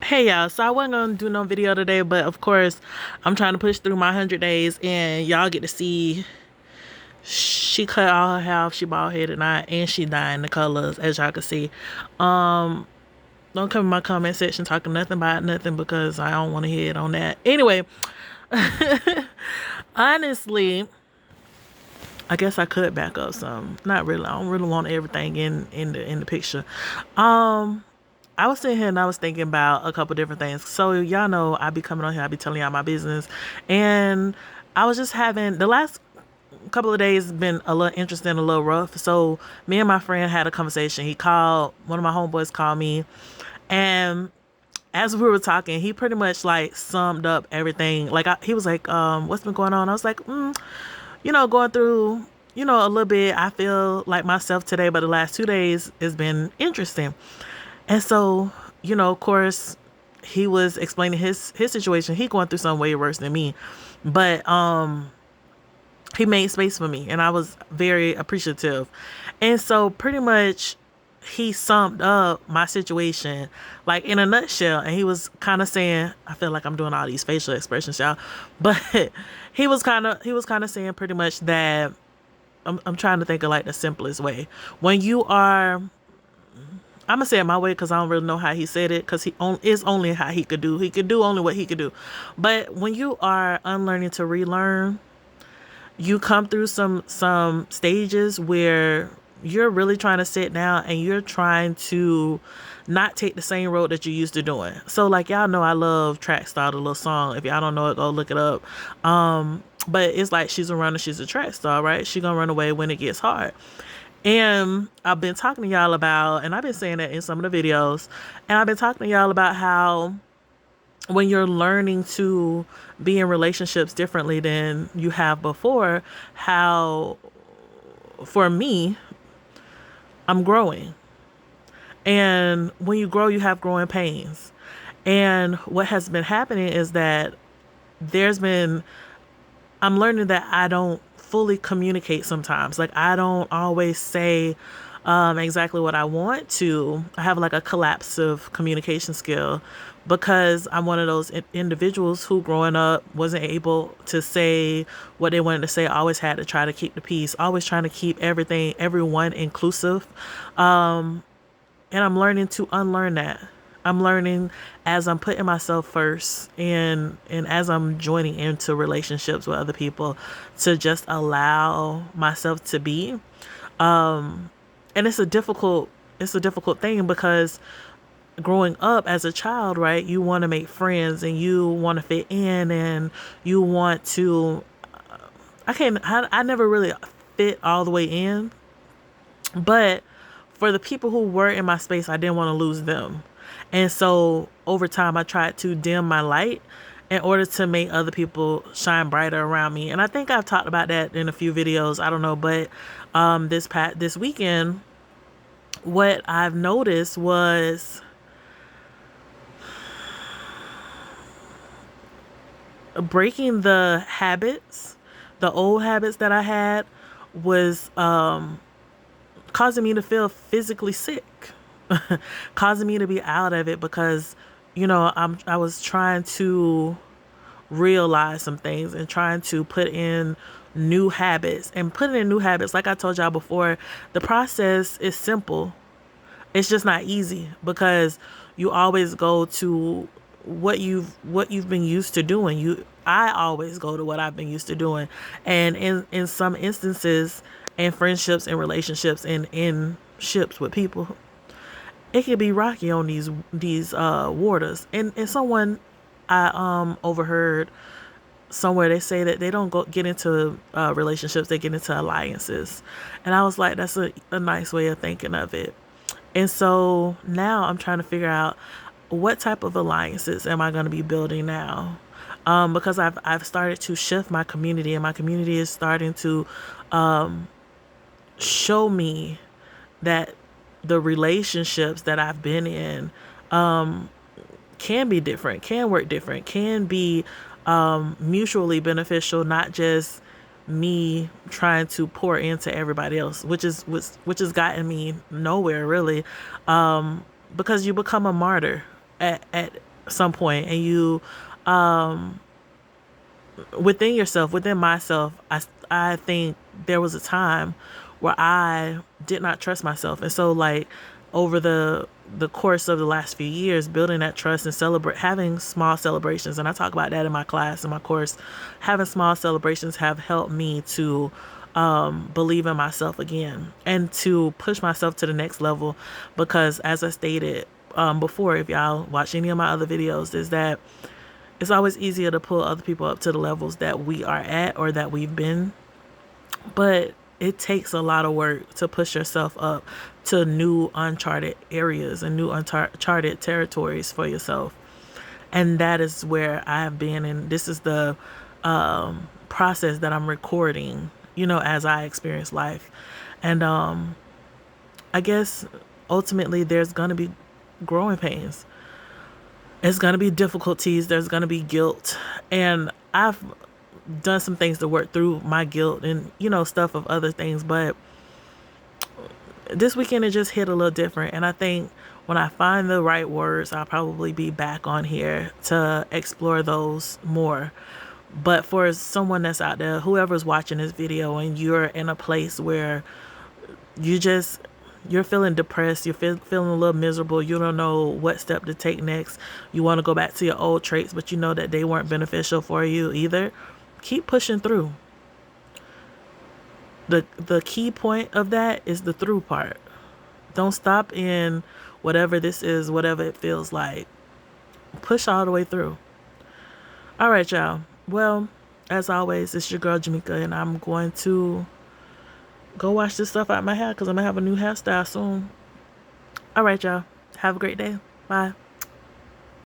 Hey y'all, so I wasn't gonna do no video today, but of course I'm trying to push through my 100 days and y'all get to see she cut all her hair off, she bald headed and she dying the colors as y'all can see. Um don't come in my comment section talking nothing about nothing because I don't want to hear it on that. Anyway, honestly, I guess I could back up some. Not really. I don't really want everything in the picture. Um I was sitting here and I was thinking about a couple different things. So y'all know I be coming on here, I be telling y'all my business, and I was just having the last couple of days been a little interesting, a little rough. So me and my friend had a conversation. He called one of my homeboys called me, and as we were talking, he pretty much like summed up everything. Like he was like, "What's been going on?" I was like, going through." A little bit. I feel like myself today, but the last 2 days has been interesting. And so, of course, he was explaining his situation. He going through something way worse than me, but he made space for me, and I was very appreciative. And so, pretty much, he summed up my situation like in a nutshell. And he was kind of saying, I feel like I'm doing all these facial expressions, y'all, but he was kind of saying pretty much that I'm trying to think of like the simplest way when you are. I'm gonna say it my way because I don't really know how he said it because is only how he could do. He could do only what he could do. But when you are unlearning to relearn, you come through some stages where you're really trying to sit down and you're trying to not take the same road that you used to doing. So like y'all know I love Track Star, the little song. If y'all don't know it, go look it up. But it's like she's a runner, she's a track star, right? She gonna run away when it gets hard. And I've been talking to y'all about, and I've been saying that in some of the videos, and I've been talking to y'all about how when you're learning to be in relationships differently than you have before, how for me, I'm growing. And when you grow, you have growing pains. And what has been happening is that there's been I'm learning that I don't fully communicate sometimes. Like I don't always say exactly what I want to. I have like a collapse of communication skill because I'm one of those individuals who growing up wasn't able to say what they wanted to say. I always had to try to keep the peace, always trying to keep everyone inclusive. And I'm learning to unlearn that. I'm learning as I'm putting myself first and as I'm joining into relationships with other people to just allow myself to be. And it's a difficult thing because growing up as a child, right, you want to make friends and you want to fit in and you want to I never really fit all the way in, but for the people who were in my space, I didn't want to lose them. And so over time, I tried to dim my light in order to make other people shine brighter around me. And I think I've talked about that in a few videos. I don't know, but this weekend, what I've noticed was breaking the old habits that I had was causing me to feel physically sick, causing me to be out of it because, I was trying to realize some things and trying to put in new habits and putting in new habits. Like I told y'all before, the process is simple. It's just not easy because you always go to what you've been used to doing. I always go to what I've been used to doing. And in some instances, in friendships and relationships and in ships with people, it can be rocky on these waters. And someone I overheard somewhere, they say that they don't go get into relationships, they get into alliances. And I was like, that's a nice way of thinking of it. And so now I'm trying to figure out what type of alliances am I going to be building now, because I've started to shift my community, and my community is starting to show me that the relationships that I've been in can be different, can work different, can be mutually beneficial, not just me trying to pour into everybody else, which has gotten me nowhere really, because you become a martyr at some point, and you, um, within yourself, within myself, I think there was a time where I did not trust myself. And so like over the course of the last few years, building that trust and celebrate having small celebrations, and I talk about that in my class, in my course, having small celebrations have helped me to believe in myself again and to push myself to the next level. Because as I stated before, if y'all watch any of my other videos, is that it's always easier to pull other people up to the levels that we are at or that we've been, but it takes a lot of work to push yourself up to new uncharted areas and new uncharted territories for yourself. And that is where I have been, and this is the process that I'm recording, as I experience life. And I guess ultimately there's going to be growing pains. It's going to be difficulties. There's going to be guilt. And I've done some things to work through my guilt and, stuff of other things. But this weekend it just hit a little different. And I think when I find the right words, I'll probably be back on here to explore those more. But for someone that's out there, whoever's watching this video, and you're in a place where you just you're feeling depressed, you're feeling a little miserable, you don't know what step to take next, you want to go back to your old traits, but you know that they weren't beneficial for you either, keep pushing through. The key point of that is the through part. Don't stop in whatever this is, whatever it feels like. Push all the way through. All right, y'all. Well, as always, it's your girl Jamaica, and I'm going to go wash this stuff out my hair because I'm going to have a new hairstyle soon. All right, y'all. Have a great day. Bye.